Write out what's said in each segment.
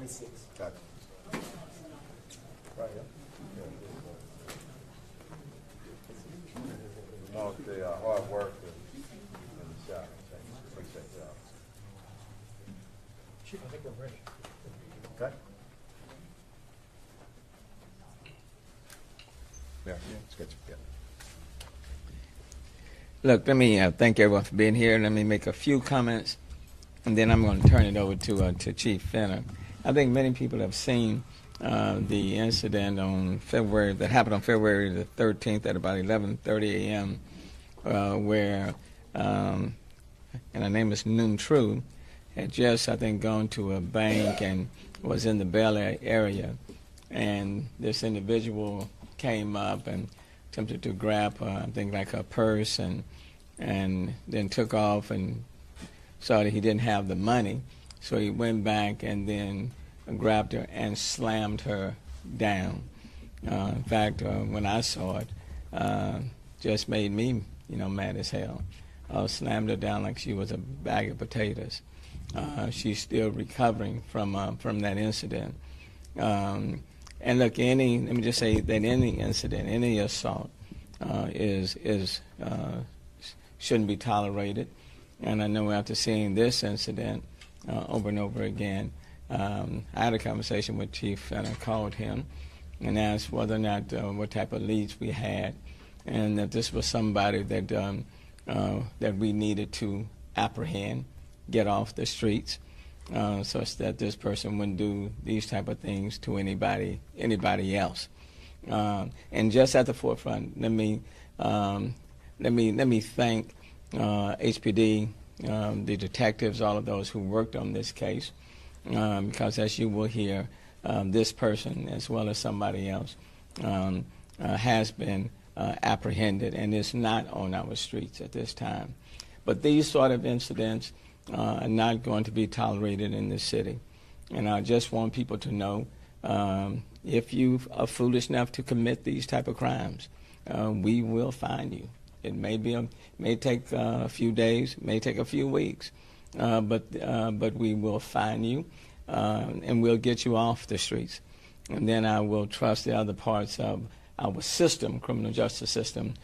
26. Gotcha. Right here. Promote the hard work and the shot. Appreciate y'all. Chief, I think we're ready. Okay. Yeah, let's get you together. Look, let me thank everyone for being here. Let me make a few comments, and then I'm going to turn it over to Chief Fenner. I think many people have seen the incident that happened on February the 13th at about 11:30 a.m., where, and her name is Noon True, had just, I think, gone to a bank and was in the Bel Air area, and this individual came up and attempted to grab her, I think, like her purse, and then took off and saw that he didn't have the money, so he went back and then grabbed her and slammed her down. In fact, when I saw it, just made me, mad as hell. Slammed her down like she was a bag of potatoes. She's still recovering from that incident. And look, let me just say that any incident, any assault, shouldn't be tolerated. And I know after seeing this incident over and over again, I had a conversation with Chief, and I called him and asked whether or not what type of leads we had, and that this was somebody that we needed to apprehend, get off the streets, such that this person wouldn't do these type of things to anybody else. And just at the forefront, let me thank HPD, the detectives, all of those who worked on this case, because as you will hear, this person, as well as somebody else, has been apprehended and is not on our streets at this time. But these sort of incidents are not going to be tolerated in this city. And I just want people to know, if you are foolish enough to commit these type of crimes, we will find you. It may take a few days, may take a few weeks, but we will find you, and we'll get you off the streets. And then I will trust the other parts of our system, criminal justice system,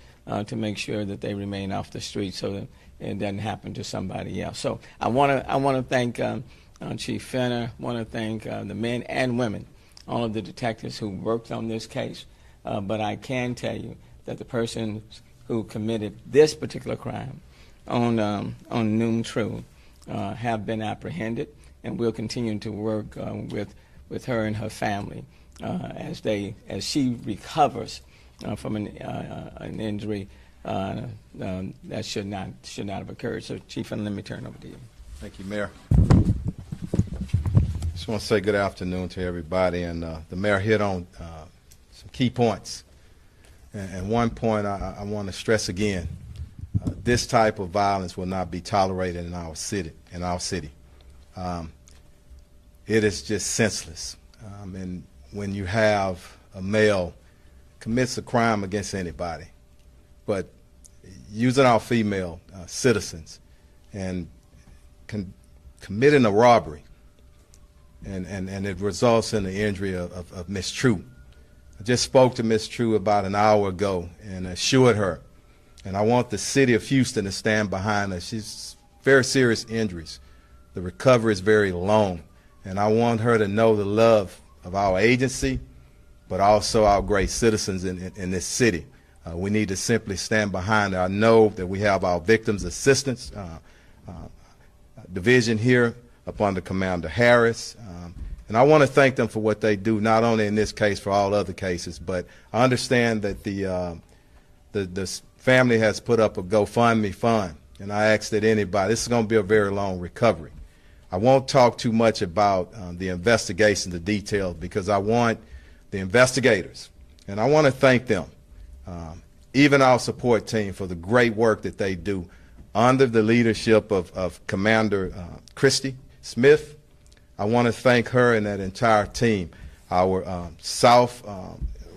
to make sure that they remain off the streets so that it doesn't happen to somebody else. So I want to thank Chief Fenner. I want to thank the men and women, all of the detectives who worked on this case. But I can tell you that the person who committed this particular crime on Noon True have been apprehended, and we'll continue to work with her and her family as she recovers from an injury that should not have occurred. So, Chief, let me turn over to you. Thank you, Mayor. Just want to say good afternoon to everybody, and the mayor hit on some key points. And one point I want to stress again: this type of violence will not be tolerated in our city. It is just senseless. And when you have a male commits a crime against anybody, but using our female citizens and committing a robbery, and it results in the injury of Miss True. I just spoke to Miss True about an hour ago and assured her, and I want the city of Houston to stand behind her. She's very serious injuries. The recovery is very long, and I want her to know the love of our agency, but also our great citizens in this city. We need to simply stand behind her. I know that we have our victims assistance division here up under Commander Harris. And I want to thank them for what they do, not only in this case, for all other cases, but I understand that the family has put up a GoFundMe fund, and I ask that anybody, this is going to be a very long recovery. I won't talk too much about the investigation, the details, because I want the investigators, and I want to thank them, even our support team, for the great work that they do under the leadership of Commander Christy Smith. I want to thank her and that entire team, our South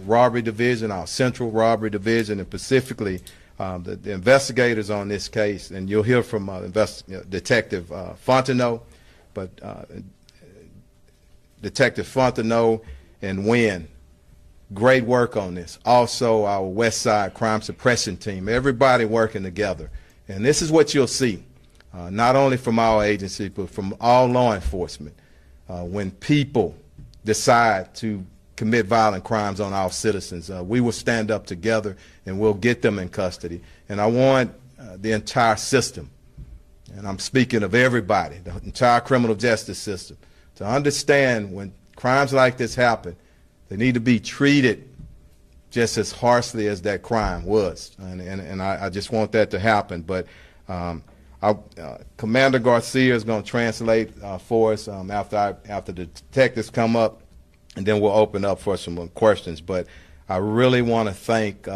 Robbery Division, our Central Robbery Division, and specifically the investigators on this case. And you'll hear from Detective Fontenot, but Detective Fontenot and Wynn, great work on this. Also, our West Side Crime Suppression Team, everybody working together. And this is what you'll see, not only from our agency, but from all law enforcement. When people decide to commit violent crimes on our citizens, we will stand up together and we'll get them in custody. And I want the entire system, and I'm speaking of everybody, the entire criminal justice system, to understand when crimes like this happen, they need to be treated just as harshly as that crime was. And I just want that to happen. But Commander Garcia is going to translate for us after the detectives come up, and then we'll open up for some questions. But I really want to thank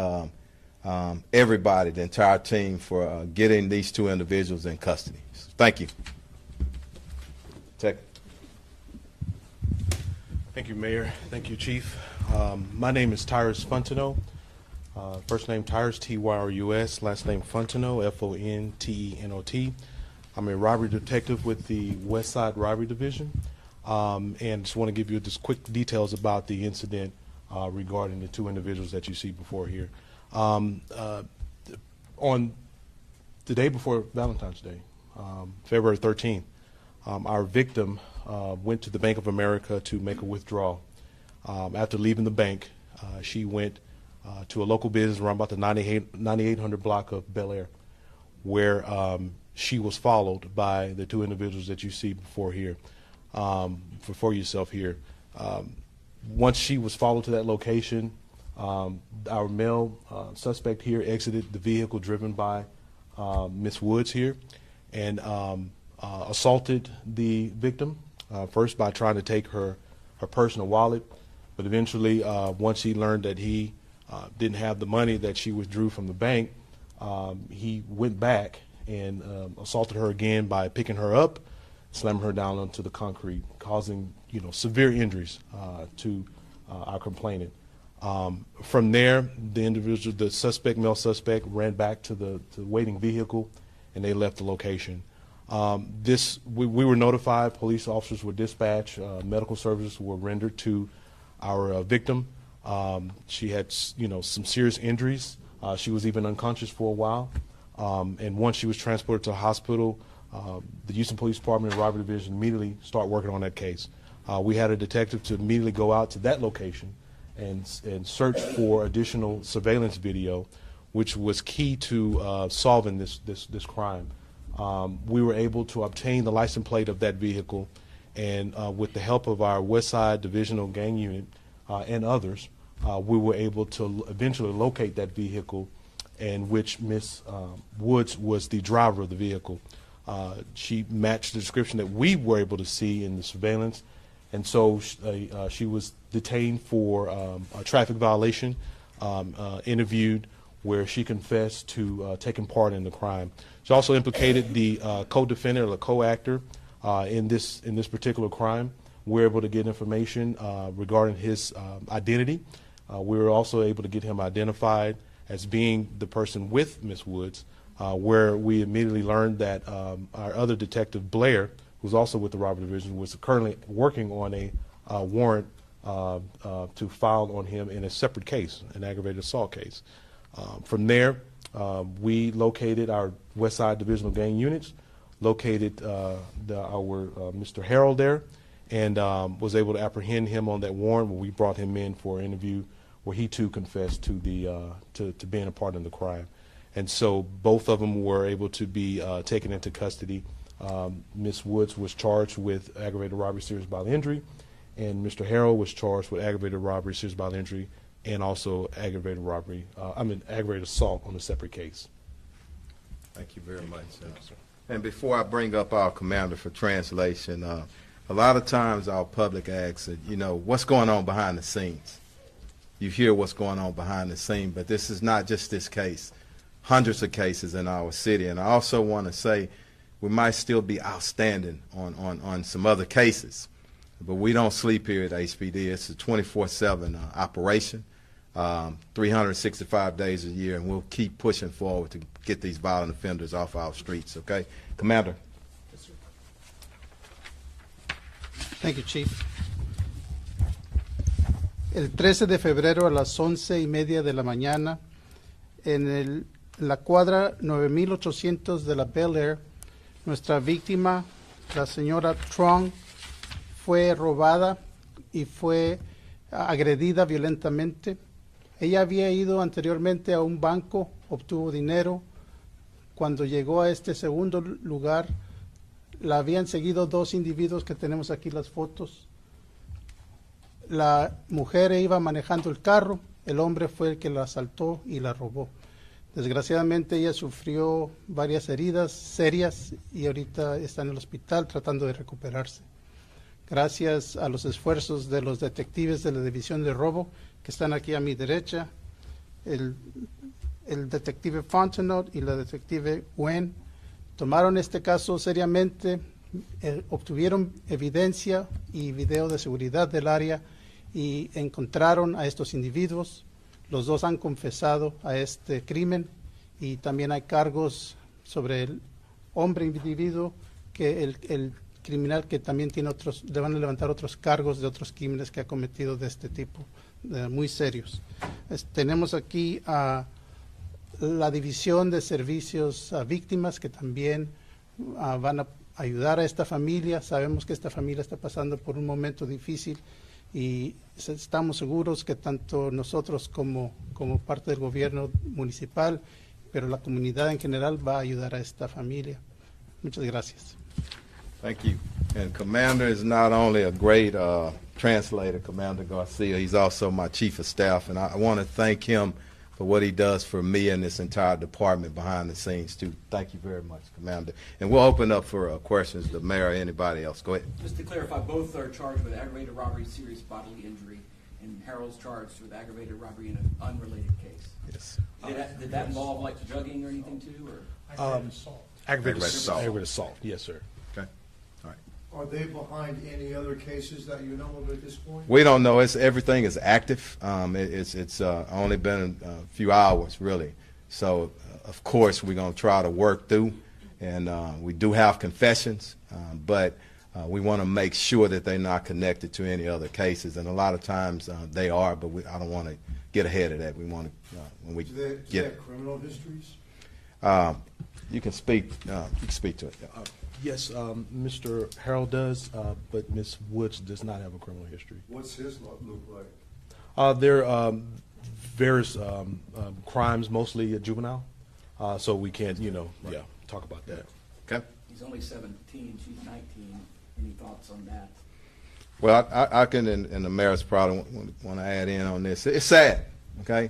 everybody, the entire team, for getting these two individuals in custody. So thank you. Tech. Thank you, Mayor. Thank you, Chief. My name is Tyrus Fontenot. First name Tyrus, T-Y-R-U-S. Last name Fontenot, F-O-N-T-E-N-O-T. I'm a robbery detective with the West Side Robbery Division. And just want to give you just quick details about the incident regarding the two individuals that you see before here. On the day before Valentine's Day, February 13th, our victim went to the Bank of America to make a withdrawal. After leaving the bank, she went to a local business around about the 9800 block of Bel Air, where she was followed by the two individuals that you see before here, before yourself here. Once she was followed to that location, our male suspect here exited the vehicle driven by Miss Woods here, and assaulted the victim, first by trying to take her personal wallet, but eventually once he learned that he didn't have the money that she withdrew from the bank, he went back and assaulted her again by picking her up, slamming her down onto the concrete, causing severe injuries to our complainant. From there, the suspect, male suspect, ran back to the waiting vehicle, and they left the location. We were notified, police officers were dispatched, medical services were rendered to our victim. She had some serious injuries. She was even unconscious for a while. And once she was transported to a hospital, the Houston Police Department and Robbery Division immediately start working on that case. We had a detective to immediately go out to that location and search for additional surveillance video, which was key to solving this crime. We were able to obtain the license plate of that vehicle, and with the help of our West Side Divisional Gang Unit and others, we were able to eventually locate that vehicle, in which Miss Woods was the driver of the vehicle. She matched the description that we were able to see in the surveillance, and so she was detained for a traffic violation, interviewed, where she confessed to taking part in the crime. She also implicated the co-defendant or the co-actor in this particular crime. We were able to get information regarding his identity. We were also able to get him identified as being the person with Miss Woods, where we immediately learned that our other detective, Blair, who's also with the Robbery Division, was currently working on a warrant to file on him in a separate case, an aggravated assault case. From there, we located our West Side Divisional Gang units, located our Mr. Harold there, and was able to apprehend him on that warrant when we brought him in for an interview, where he too confessed to being a part in the crime. And so both of them were able to be taken into custody. Ms. Woods was charged with aggravated robbery, serious bodily injury, and Mr. Harold was charged with aggravated robbery, serious bodily injury, and also aggravated assault on a separate case. Thank you very much. And before I bring up our commander for translation, a lot of times our public asks, what's going on behind the scenes? You hear what's going on behind the scene, but this is not just this case. Hundreds of cases in our city. And I also want to say we might still be outstanding on some other cases, but we don't sleep here at HPD. It's a 24/7 operation, 365 days a year, and we'll keep pushing forward to get these violent offenders off our streets, okay? Commander. Thank you, Chief. el 13 de febrero a las 11:30 de la mañana en la cuadra 9800 de la Bel Air. Nuestra víctima, la señora Trong, fue robada y fue agredida violentamente. Ella había ido anteriormente a un banco, obtuvo dinero. Cuando llegó a este segundo lugar, la habían seguido dos individuos que tenemos aquí las fotos. La mujer iba manejando el carro, el hombre fue el que la asaltó y la robó. Desgraciadamente ella sufrió varias heridas serias y ahorita está en el hospital tratando de recuperarse. Gracias a los esfuerzos de los detectives de la División de Robo, que están aquí a mi derecha, el detective Fontenot y la detective Wen, tomaron este caso seriamente, obtuvieron evidencia y video de seguridad del área y encontraron a estos individuos. Los dos han confesado a este crimen y también hay cargos sobre el hombre individuo, que el criminal que también tiene otros, le van a levantar otros cargos de otros crímenes que ha cometido de este tipo, muy serios. Tenemos aquí a la División de Servicios a Víctimas, que también van a ayudar a esta familia. Sabemos que esta familia está pasando por un momento difícil y estamos seguros que tanto nosotros como parte del gobierno municipal, pero la comunidad en general va a ayudar a esta familia. Muchas gracias. Thank you. And Commander is not only a great translator, Commander Garcia, he's also my chief of staff, and I want to thank him for what he does for me and this entire department behind the scenes, too. Thank you very much, Commander. And we'll open up for questions, the mayor or anybody else. Go ahead. Just to clarify, both are charged with aggravated robbery, serious bodily injury, and Harold's charged with aggravated robbery in an unrelated case. Yes. Did that involve like drugging or anything too, or? Aggravated assault. Aggravated assault, yes, sir. Okay. All right. Are they behind any other cases that you know of at this point? We don't know. Everything is active. It's only been a few hours, really. So, of course, we're going to try to work through, and we do have confessions, but we want to make sure that they're not connected to any other cases. And a lot of times they are, but I don't want to get ahead of that. We want to when we Do they get. have criminal histories? You can speak. You can speak to it. Yeah. Yes, Mr. Harold does, but Ms. Woods does not have a criminal history. What's his look like? There are various crimes, mostly juvenile, so we can't, talk about that. Okay. He's only 17, she's 19. Any thoughts on that? Well, I can, and the mayor's probably want to add in on this. It's sad, okay?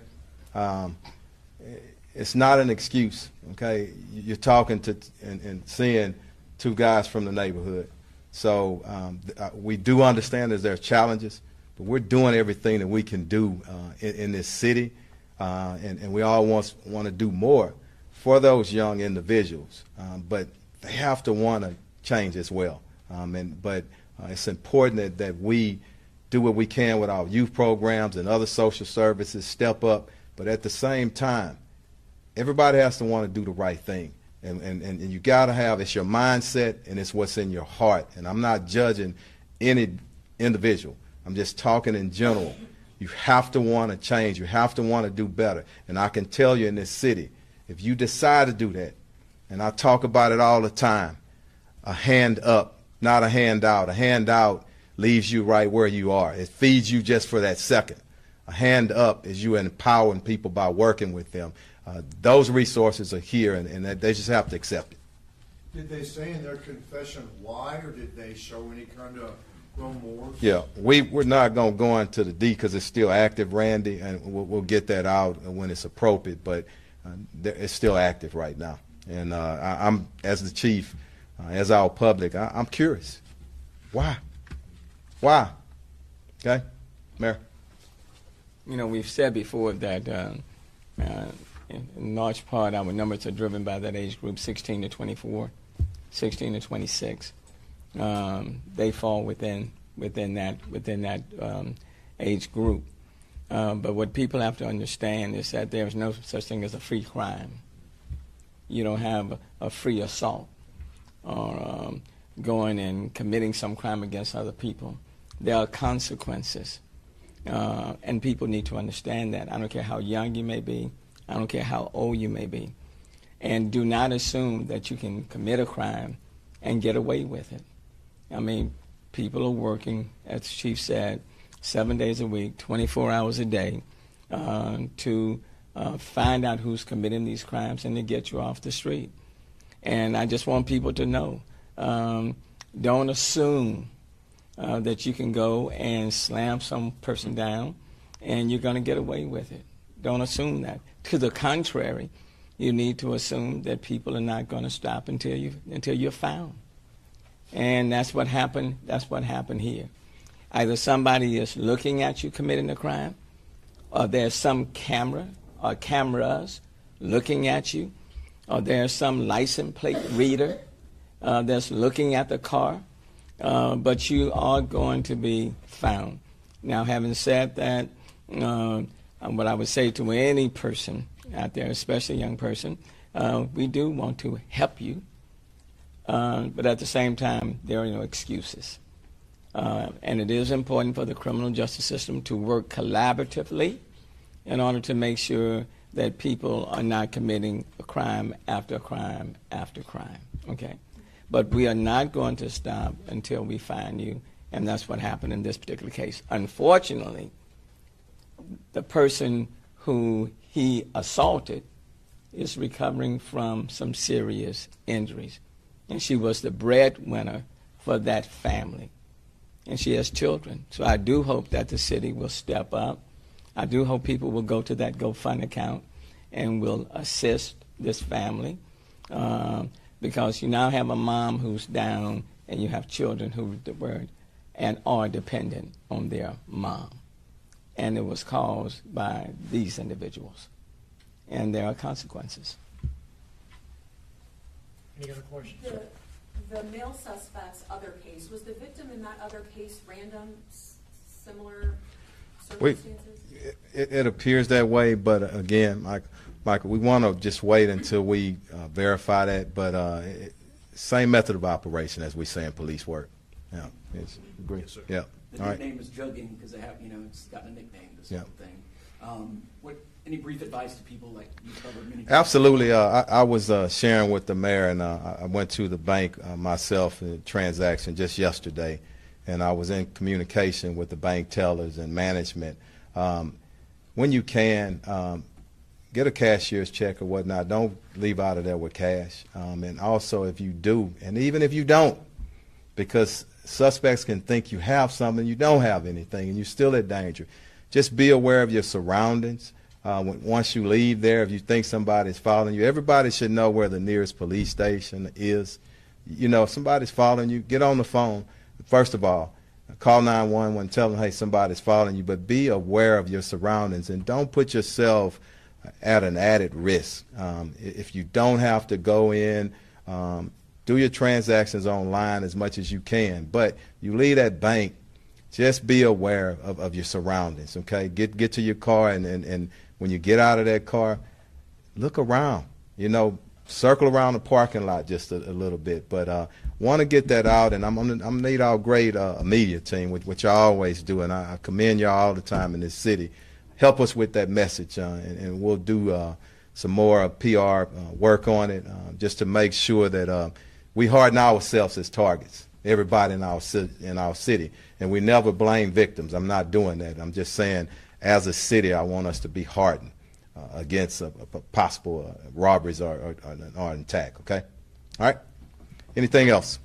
It's not an excuse, okay? You're talking to and seeing two guys from the neighborhood. So we do understand that there are challenges, but we're doing everything that we can do in this city, and we all want to do more for those young individuals. But they have to want to change as well. But it's important that we do what we can with our youth programs and other social services, step up. But at the same time, everybody has to want to do the right thing. And you got to have, it's your mindset and it's what's in your heart. And I'm not judging any individual. I'm just talking in general. You have to want to change. You have to want to do better. And I can tell you in this city, if you decide to do that, and I talk about it all the time, a hand up, not a handout. A handout leaves you right where you are. It feeds you just for that second. A hand up is you empowering people by working with them. Those resources are here, and they just have to accept it. Did they say in their confession why, or did they show any kind of remorse? Yeah, we're not going to go into the D because it's still active, Randy, and we'll get that out when it's appropriate, but it's still active right now. And I'm, as the chief, as our public, I'm curious. Why? Why? Okay, Mayor? We've said before that in large part our numbers are driven by that age group, 16 to 24, 16 to 26. They fall within that age group. But what people have to understand is that there's no such thing as a free crime. You don't have a free assault or going and committing some crime against other people. There are consequences. And people need to understand that. I don't care how young you may be. I don't care how old you may be. And do not assume that you can commit a crime and get away with it. I mean, people are working, as the chief said, 7 days a week, 24 hours a day, to find out who's committing these crimes and to get you off the street. And I just want people to know, don't assume that you can go and slam some person down and you're going to get away with it. Don't assume that. To the contrary, you need to assume that people are not going to stop until you're found. And that's what happened. That's what happened here. Either somebody is looking at you committing a crime, or there's some camera or cameras looking at you, or there's some license plate reader that's looking at the car, but you are going to be found. Now, having said that, what I would say to any person out there, especially a young person, we do want to help you, but at the same time, there are no excuses. And it is important for the criminal justice system to work collaboratively in order to make sure that people are not committing a crime after crime after crime, okay? But we are not going to stop until we find you, and that's what happened in this particular case. Unfortunately, the person who he assaulted is recovering from some serious injuries, and she was the breadwinner for that family, and she has children. So I do hope that the city will step up. I do hope people will go to that GoFund account and will assist this family, because you now have a mom who's down and you have children who were and are dependent on their mom. And it was caused by these individuals. And there are consequences. Any other questions? The male suspect's other case, was the victim in that other case random, similar circumstances? It appears that way, but again, Michael, we want to just wait until we verify that. But same method of operation as we say in police work. Yeah, it's great. Yes, sir. Yeah. The All right. nickname is Jugging because they have, it's got a nickname, this Yeah. whole thing. Any brief advice to people like you covered many times? Absolutely. I was sharing with the mayor, and I went to the bank myself in a transaction just yesterday, and I was in communication with the bank tellers and management. When you can, get a cashier's check or whatnot. Don't leave out of there with cash. And also, if you do, and even if you don't, because suspects can think you have something, you don't have anything, and you're still at danger. Just be aware of your surroundings. Once you leave there, if you think somebody's following you, everybody should know where the nearest police station is. If somebody's following you, get on the phone. First of all, call 911, tell them, hey, somebody's following you, but be aware of your surroundings and don't put yourself at an added risk. If you don't have to go in, do your transactions online as much as you can, but you leave that bank, just be aware of your surroundings, okay? Get to your car, and when you get out of that car, look around, circle around the parking lot just a little bit. But want to get that out, and I'm gonna need our great media team, which I always do, and I commend y'all all the time in this city. Help us with that message, and we'll do some more PR work on it, just to make sure that we harden ourselves as targets, everybody in our city, and we never blame victims. I'm not doing that. I'm just saying, as a city, I want us to be hardened against possible robberies or an attack. Okay, all right. Anything else?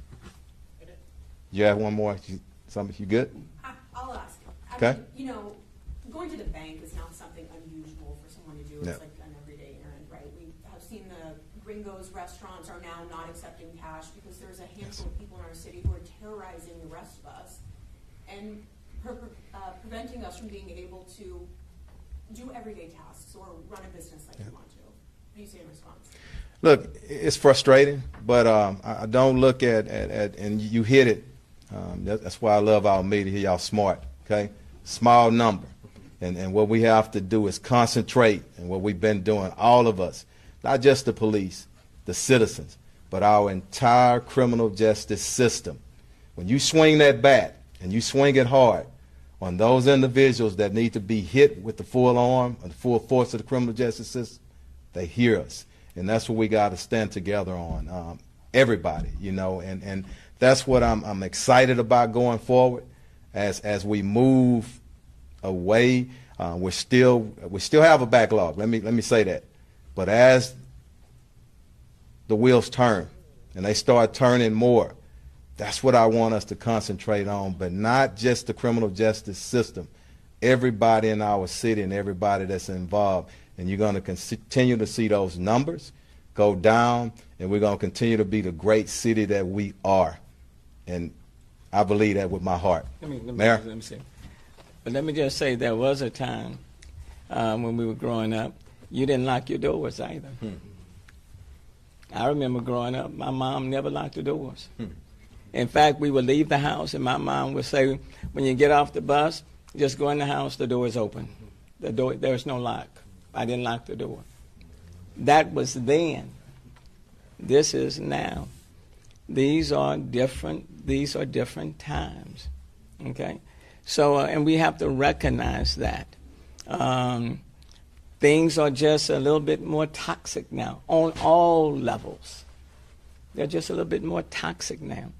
You have one more? You good? I'll ask. Okay. Going to the bank is not something unusual for someone to do. It's No. like an everyday errand, right? We have seen the Gringos restaurants are now not accepting cash because there's a handful of people in our city who are terrorizing the rest of us and preventing us from being able to do everyday tasks or run a business like we want to. What do you say in response? Look, it's frustrating, but I don't look at and you hit it. That's why I love our media. Y'all smart, okay? Small number. And what we have to do is concentrate, and what we've been doing, all of us, not just the police, the citizens, but our entire criminal justice system. When you swing that bat, and you swing it hard on those individuals that need to be hit with the full arm or the full force of the criminal justice system, they hear us. And that's what we got to stand together on, everybody, you know, and that's what I'm excited about going forward as we move away. We still have a backlog. Let me say that. But as the wheels turn and they start turning more, that's what I want us to concentrate on, but not just the criminal justice system. Everybody in our city and everybody that's involved. And you're going to continue to see those numbers go down, and we're going to continue to be the great city that we are. And I believe that with my heart. Mayor? Let me see. But let me just say, there was a time when we were growing up, you didn't lock your doors either. I remember growing up, my mom never locked the doors. In fact, we would leave the house, and my mom would say, when you get off the bus, just go in the house, the door is open. The door, there's no lock. I didn't lock the door. That was then. This is now. These are different times. Okay? So, and we have to recognize that. Things are just a little bit more toxic now on all levels. They're just a little bit more toxic now.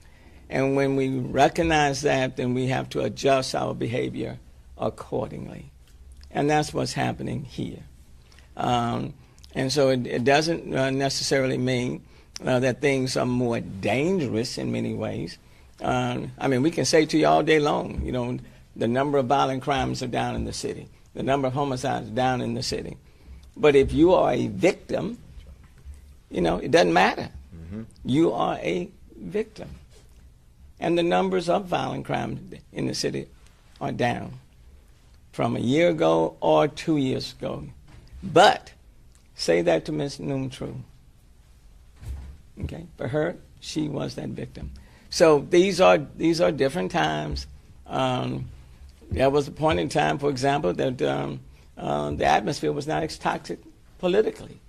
And when we recognize that, then we have to adjust our behavior accordingly. And that's what's happening here. And so it doesn't necessarily mean that things are more dangerous in many ways. I mean, we can say to you all day long, you know, the number of violent crimes are down in the city. The number of homicides down in the city. But if you are a victim, you know, it doesn't matter. You are a victim. And the numbers of violent crime in the city are down from a year ago or 2 years ago. But say that to Ms. Noom-True. Okay? For her, she was that victim. So these are different times. There was a point in time, for example, that the atmosphere was not as toxic politically.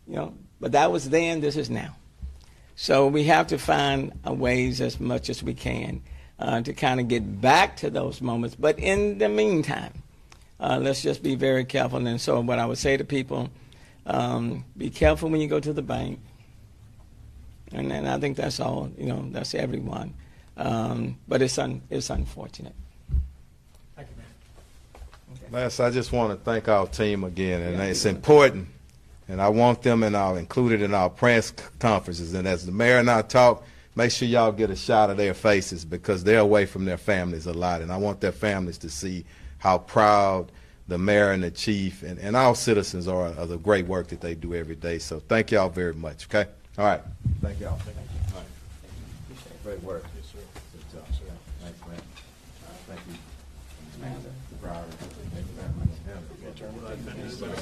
You know, but that was then, this is now. So we have to find ways as much as we can to kind of get back to those moments. But in the meantime, let's just be very careful. And so what I would say to people, be careful when you go to the bank. And I think that's all, you know, that's everyone. But it's unfortunate. Thank you, man. Okay. Les, I just want to thank our team again, and it's important, and I want them included in our press conferences. And as the mayor and I talk, make sure y'all get a shot of their faces because they're away from their families a lot, and I want their families to see how proud the mayor and the chief and our citizens are of the great work that they do every day. So thank y'all very much, okay? All right. Thank y'all. All right. Great work. Yes, sir. Good job, sir. Thanks, man. Thank you. Proud. Thank you very much. Thank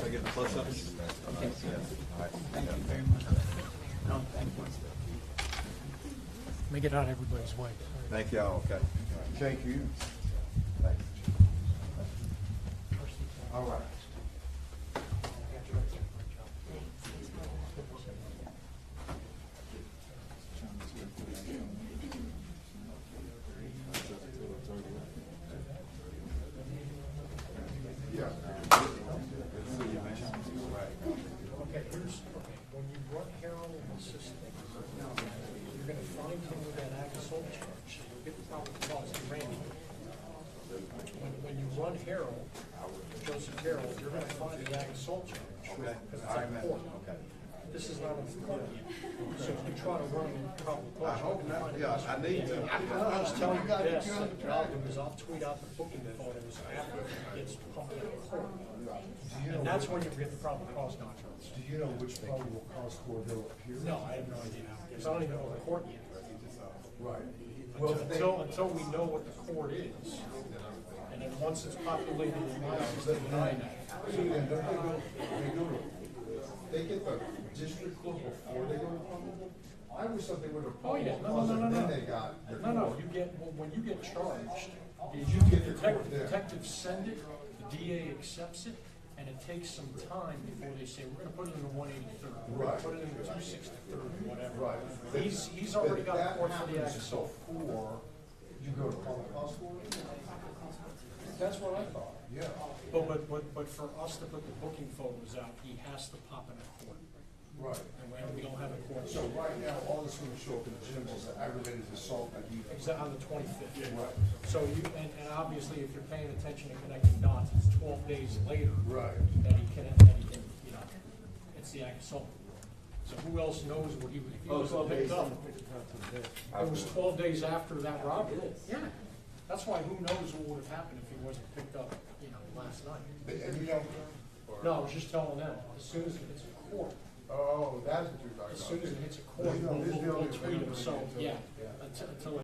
you very much. No, thank you. Make it out everybody's way. Thank y'all, okay. Thank you. Thanks. All right. When you run Harold in the system, you're going to find him with that act assault charge. So you'll get the probable cause to Randy. When you run Harold, Joseph Harold, you're going to find the act assault charge. Because it's important. This is not on the court yet. So if you try to run him in probable cause, you're going to find him. I need to. I'll just tell you this, what I'll do is I'll tweet out the booking photos after it gets pumped out of court. And that's when you get the probable cause documents. Do you know which probable cause court they'll appear? No, I have no idea, because I don't even know the court yet. Right. Until we know what the court is, and then once it's populated in minds, then See, then don't they get the district court before they go to probable? I always thought they would have Oh, yeah, probable cause no, and then they got the No, court. you get, when you get charged, You get the court there. detectives send it, the DA accepts it, and it takes some time before they say, we're gonna put it in the 183rd, we're gonna Right. put it in the 263rd, whatever. Right. He's already got the court for the act assault. Before you go to probable cause court? That's what I thought. Yeah. But for us to put the booking photos out, he has to pop in a court. Right. And we don't have a court. So right now, all that's gonna show up in the gym is the aggravated assault that he. On the 25th. Right. So and obviously, if you're paying attention and connecting dots, it's 12 days later. Right. That he can, you know, it's the act assault. So who else knows what if he was picked up? It was 12 days after that robbery. Yeah. That's why who knows what would have happened if he wasn't picked up, last night. And you don't. No, I was just telling them, as soon as it hits a court, Oh, that's what you're talking about. as soon as it hits a court, we'll tweet him, so, yeah, until